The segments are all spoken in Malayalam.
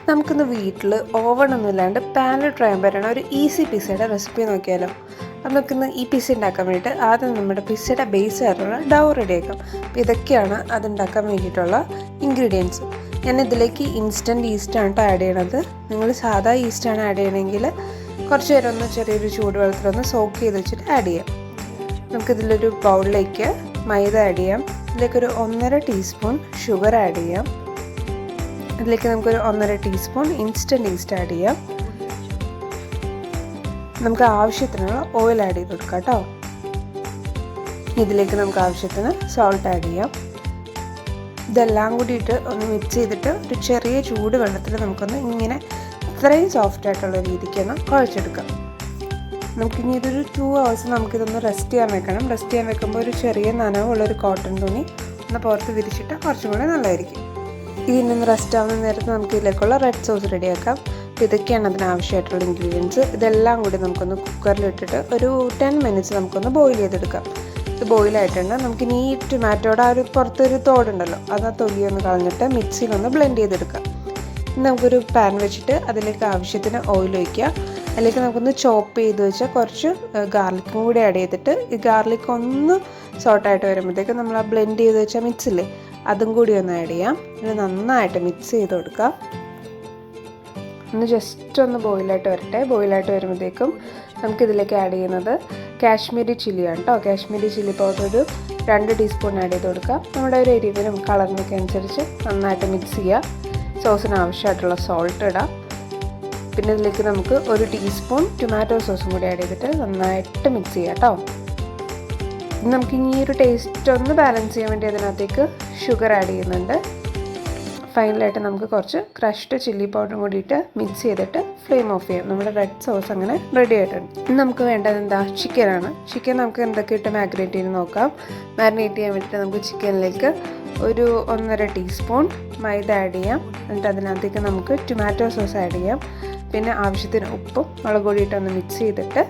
നമുക്കിന്ന് വീട്ടിൽ ഓവണൊന്നും ഇല്ലാണ്ട് പാനിൽ ട്രൈ ചെയ്യാൻ പറ്റുന്ന ഒരു ഈസി പിസ്സയുടെ റെസിപ്പി നോക്കിയാലോ. അപ്പം നമുക്കിന്ന് ഈ പിസ്സ ഉണ്ടാക്കാൻ വേണ്ടിയിട്ട് ആദ്യം നമ്മുടെ പിസ്സയുടെ ബേസ് ആയിട്ടുള്ള ഡൗ റെഡിയാക്കാം. അപ്പോൾ ഇതൊക്കെയാണ് അതുണ്ടാക്കാൻ വേണ്ടിയിട്ടുള്ള ഇൻഗ്രീഡിയൻസ്. ഞാൻ ഇതിലേക്ക് ഇൻസ്റ്റൻറ്റ് ഈസ്റ്റാണ് ആഡ് ചെയ്യണത്. നിങ്ങൾ സാധാ ഈസ്റ്റാണ് ആഡ് ചെയ്യണമെങ്കിൽ കുറച്ച് നേരം ഒന്ന് ചെറിയൊരു ചൂടുവെള്ളത്തിലൊന്ന് സോക്ക് ചെയ്ത് വെച്ചിട്ട് ആഡ് ചെയ്യാം. നമുക്കിതിലൊരു ബൗളിലേക്ക് മൈദ ആഡ് ചെയ്യാം. ഇതിലേക്കൊരു 1.5 ടീസ്പൂൺ ഷുഗർ ആഡ് ചെയ്യാം. അതിലേക്ക് നമുക്കൊരു 1.5 ടീസ്പൂൺ ഇൻസ്റ്റൻറ്റ് ഈസ്റ്റ് ആഡ് ചെയ്യാം. നമുക്ക് ആവശ്യത്തിനുള്ള ഓയിൽ ആഡ് ചെയ്ത് കൊടുക്കാം കേട്ടോ. ഇതിലേക്ക് നമുക്ക് ആവശ്യത്തിന് സോൾട്ട് ആഡ് ചെയ്യാം. ഇതെല്ലാം കൂടിയിട്ട് ഒന്ന് മിക്സ് ചെയ്തിട്ട് ഒരു ചെറിയ ചൂട് വെള്ളത്തിൽ നമുക്കൊന്ന് ഇങ്ങനെ ഇത്രയും സോഫ്റ്റ് ആയിട്ടുള്ള രീതിക്കൊന്ന് കുഴച്ചെടുക്കാം. നമുക്കിനി ഇതൊരു 2 hours നമുക്കിതൊന്ന് റെസ്റ്റ് ചെയ്യാൻ വെക്കണം. റെസ്റ്റ് ചെയ്യാൻ വെക്കുമ്പോൾ ഒരു ചെറിയ നനവുള്ളൊരു കോട്ടൺ തുണി ഒന്ന് പുറത്ത് വിരിച്ചിട്ട് കുറച്ചും കൂടെ നല്ലതായിരിക്കും. ഇതിനൊന്ന് റെസ്റ്റ് ആവുന്ന നേരത്ത് നമുക്ക് ഇതിലേക്കുള്ള റെഡ് സോസ് റെഡിയാക്കാം. അപ്പോൾ ഇതൊക്കെയാണ് അതിനാവശ്യമായിട്ടുള്ള ഇൻഗ്രീഡിയൻസ്. ഇതെല്ലാം കൂടി നമുക്കൊന്ന് കുക്കറിലിട്ടിട്ട് ഒരു 10 minutes നമുക്കൊന്ന് ബോയിൽ ചെയ്തെടുക്കാം. ഇത് ബോയിലായിട്ടുണ്ട്. നമുക്കിനി ഈ ടൊമാറ്റോയുടെ ആ ഒരു പുറത്തൊരു തോടുണ്ടല്ലോ, അത് ആ തൊലിയൊന്ന് കളഞ്ഞിട്ട് മിക്സിയിലൊന്ന് ബ്ലെൻഡ് ചെയ്തെടുക്കാം. ഇനി നമുക്കൊരു പാൻ വെച്ചിട്ട് അതിലേക്ക് ആവശ്യത്തിന് ഓയിൽ ഒഴിക്കുക. അതിലേക്ക് നമുക്കൊന്ന് ചോപ്പ് ചെയ്ത് വെച്ചാൽ കുറച്ച് ഗാർലിക്കും കൂടി ആഡ് ചെയ്തിട്ട് ഈ ഗാർലിക് ഒന്ന് സോട്ടായിട്ട് വരുമ്പോഴത്തേക്ക് നമ്മൾ ആ ബ്ലെൻഡ് ചെയ്ത് വെച്ചാൽ മിക്സില്ലേ, അതും കൂടി ഒന്ന് ആഡ് ചെയ്യാം. ഇത് നന്നായിട്ട് മിക്സ് ചെയ്ത് കൊടുക്കാം. ഒന്ന് ജസ്റ്റ് ഒന്ന് ബോയിലായിട്ട് വരട്ടെ. ബോയിലായിട്ട് വരുമ്പോഴത്തേക്കും നമുക്കിതിലേക്ക് ആഡ് ചെയ്യുന്നത് കാശ്മീരി ചില്ലിയാണ് കേട്ടോ. കാശ്മീരി ചില്ലി പൗഡർ ഒരു 2 ടീസ്പൂൺ ആഡ് ചെയ്ത് കൊടുക്കാം. നമ്മുടെ ഒരു എരിവിനും കളറിനൊക്കെ അനുസരിച്ച് നന്നായിട്ട് മിക്സ് ചെയ്യുക. സോസിന് ആവശ്യമായിട്ടുള്ള സോൾട്ട് ഇടാം. പിന്നെ ഇതിലേക്ക് നമുക്ക് 1 ടീസ്പൂൺ ടൊമാറ്റോ സോസും കൂടി ആഡ് ചെയ്തിട്ട് നന്നായിട്ട് മിക്സ് ചെയ്യാം കേട്ടോ. നമുക്ക് ഇനി ഒരു ടേസ്റ്റ് ഒന്ന് ബാലൻസ് ചെയ്യാൻ വേണ്ടി അതിനകത്തേക്ക് ഷുഗർ ആഡ് ചെയ്യുന്നുണ്ട്. ഫൈനലായിട്ട് നമുക്ക് കുറച്ച് ക്രഷ്ഡ് ചില്ലി പൗഡറും കൂടിയിട്ട് മിക്സ് ചെയ്തിട്ട് ഫ്ലെയിം ഓഫ് ചെയ്യാം. നമ്മുടെ റെഡ് സോസ് അങ്ങനെ റെഡി ആയിട്ടുണ്ട്. ഇനി നമുക്ക് വേണ്ടത് എന്താ, ചിക്കനാണ്. ചിക്കൻ നമുക്ക് എന്തൊക്കെ ഇട്ട് മാഗ്നേറ്റ് ചെയ്ത് നോക്കാം. മാരിനേറ്റ് ചെയ്യാൻ വേണ്ടിയിട്ട് നമുക്ക് ചിക്കനിലേക്ക് ഒരു 1.5 ടീസ്പൂൺ മൈദ ആഡ് ചെയ്യാം. എന്നിട്ട് അതിനകത്തേക്ക് നമുക്ക് ടൊമാറ്റോ സോസ് ആഡ് ചെയ്യാം. പിന്നെ ആവശ്യത്തിന് ഉപ്പും മുളക് പൊടിയിട്ടൊന്ന് മിക്സ് ചെയ്തിട്ട്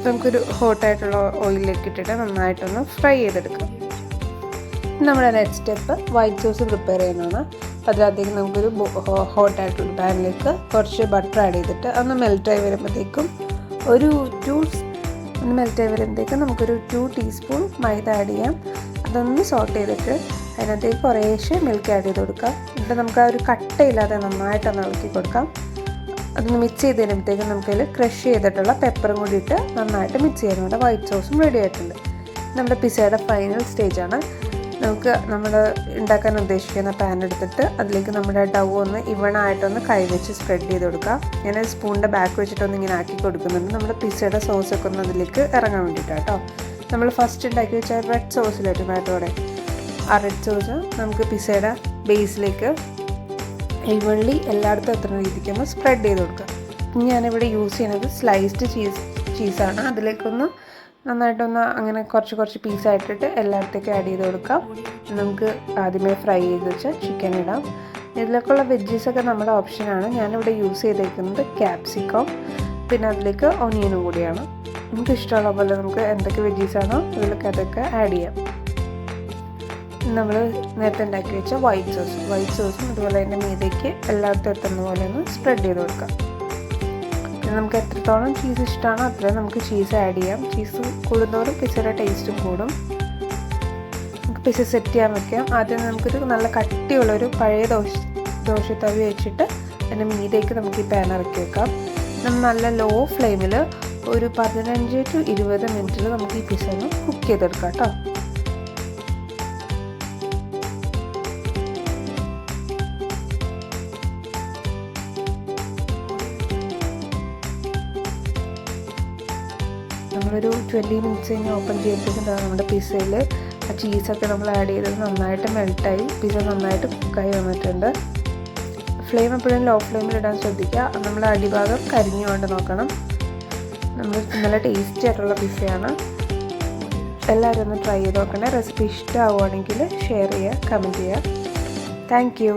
നമുക്കൊരു ഹോട്ടായിട്ടുള്ള ഓയിലിലേക്ക് ഇട്ടിട്ട് നന്നായിട്ടൊന്ന് ഫ്രൈ ചെയ്തെടുക്കാം. നമ്മുടെ next step white sauce prepare ചെയ്യാനാണ്. അതിനകത്തേക്ക് നമുക്കൊരു ഹോട്ടായിട്ടുള്ള പാനിലേക്ക് കുറച്ച് ബട്ടർ ആഡ് ചെയ്തിട്ട് ഒന്ന് മെൽറ്റായി വരുമ്പോഴത്തേക്കും നമുക്കൊരു 2 ടീസ്പൂൺ മൈദ ആഡ് ചെയ്യാം. അതൊന്ന് സോട്ട് ചെയ്തിട്ട് അതിനകത്തേക്ക് കുറേശ്ശെ മിൽക്ക് ആഡ് ചെയ്ത് കൊടുക്കാം. എന്നിട്ട് നമുക്ക് ആ ഒരു കട്ടയില്ലാതെ നന്നായിട്ടൊന്ന് ഇളക്കി കൊടുക്കാം. അതൊന്ന് മിക്സ് ചെയ്ത് കഴിയുമ്പോഴത്തേക്കും നമുക്കതിൽ ക്രഷ് ചെയ്തിട്ടുള്ള പെപ്പറും കൂടി ഇട്ട് നന്നായിട്ട് മിക്സ് ചെയ്യാൻ. നമ്മുടെ വൈറ്റ് സോസും റെഡി ആയിട്ടുണ്ട്. നമ്മുടെ പിസ്സയുടെ ഫൈനൽ സ്റ്റേജാണ്. നമുക്ക് നമ്മൾ ഉണ്ടാക്കാൻ ഉദ്ദേശിക്കുന്ന പാൻ എടുത്തിട്ട് അതിലേക്ക് നമ്മുടെ ഡൗ ഒന്ന് ഇവണായിട്ടൊന്ന് കൈവച്ച് സ്പ്രെഡ് ചെയ്ത് കൊടുക്കാം. ഞാൻ സ്പൂണിൻ്റെ ബാക്ക് വെച്ചിട്ടൊന്ന് ഇങ്ങനെ ആക്കി കൊടുക്കുന്നുണ്ട്. നമ്മുടെ പിസ്സയുടെ സോസൊക്കെ ഒന്ന് അതിലേക്ക് ഇറങ്ങാൻ വേണ്ടിയിട്ടാണ് കേട്ടോ. നമ്മൾ ഫസ്റ്റ് ഉണ്ടാക്കി വെച്ച റെഡ് സോസിലെ ടൊമാറ്റോടെ ആ റെഡ് സോസ് നമുക്ക് പിസ്സയുടെ ബേസിലേക്ക് ഈവൺലി എല്ലായിടത്തും എത്തുന്ന രീതിക്കൊന്ന് സ്പ്രെഡ് ചെയ്ത് കൊടുക്കുക. ഞാനിവിടെ യൂസ് ചെയ്യുന്നത് സ്ലൈസ്ഡ് ചീസാണ്. അതിലേക്കൊന്ന് നന്നായിട്ടൊന്ന് അങ്ങനെ കുറച്ച് പീസായിട്ടിട്ട് എല്ലായിടത്തേക്കും ആഡ് ചെയ്ത് കൊടുക്കാം. നമുക്ക് ആദ്യമേ ഫ്രൈ ചെയ്ത് വെച്ചാൽ ചിക്കൻ ഇടാം. ഇതിലേക്കുള്ള വെജീസൊക്കെ നമ്മുടെ ഓപ്ഷനാണ്. ഞാനിവിടെ യൂസ് ചെയ്തേക്കുന്നത് ക്യാപ്സിക്കം, പിന്നെ അതിലേക്ക് ഒനിയനും കൂടിയാണ്. നമുക്ക് ഇഷ്ടമുള്ള പോലെ നമുക്ക് എന്തൊക്കെ വെജീസാണോ ഇതിലൊക്കെ അതൊക്കെ ആഡ് ചെയ്യാം. നമ്മൾ നേരത്തെ ഉണ്ടാക്കി വെച്ച വൈറ്റ് സോസും അതുപോലെ തന്നെ മീതയ്ക്ക് എല്ലായിടത്തും എത്തുന്ന പോലെ ഒന്ന് സ്പ്രെഡ് ചെയ്ത് കൊടുക്കാം. പിന്നെ നമുക്ക് എത്രത്തോളം ചീസ് ഇഷ്ടമാണോ അത്രയും നമുക്ക് ചീസ് ആഡ് ചെയ്യാം. ചീസ് കൂടുന്നതോറും പിസ്സയുടെ ടേസ്റ്റും കൂടും. നമുക്ക് പിസ്സ സെറ്റ് ചെയ്യാൻ വെക്കാം. ആദ്യം നമുക്കൊരു നല്ല കട്ടിയുള്ളൊരു പഴയ ദോശത്തവി വെച്ചിട്ട് അതിൻ്റെ മീതയ്ക്ക് നമുക്ക് ഈ പാൻ ഇറക്കി വെക്കാം. നമ്മൾ നല്ല ലോ ഫ്ലെയിമിൽ ഒരു 15 to 20 മിനിറ്റിൽ നമുക്ക് ഈ പിസ്സ ഒന്ന് കുക്ക് ചെയ്തെടുക്കാം കേട്ടോ. നമ്മളൊരു 20 മിനിറ്റ്സ് കഴിഞ്ഞ് ഓപ്പൺ ചെയ്യുമ്പോഴത്തേക്കും നമ്മുടെ പിസ്സയിൽ ആ ചീസൊക്കെ നമ്മൾ ആഡ് ചെയ്തത് നന്നായിട്ട് മെൽട്ടായി പിസ്സ നന്നായിട്ട് കുക്കായി വന്നിട്ടുണ്ട്. ഫ്ലെയിം എപ്പോഴും ലോ ഫ്ലെയിമിൽ ഇടാൻ ശ്രദ്ധിക്കുക. നമ്മൾ അടിഭാഗം കരിഞ്ഞു കൊണ്ട് നോക്കണം. നമ്മൾ നല്ല ടേസ്റ്റി ആയിട്ടുള്ള പിസ്സയാണ്. എല്ലാവരും ഒന്ന് ട്രൈ ചെയ്ത് നോക്കണേ. റെസിപ്പി ഇഷ്ടമാവുകയാണെങ്കിൽ ഷെയർ ചെയ്യുക, കമൻറ്റ് ചെയ്യുക. Thank you.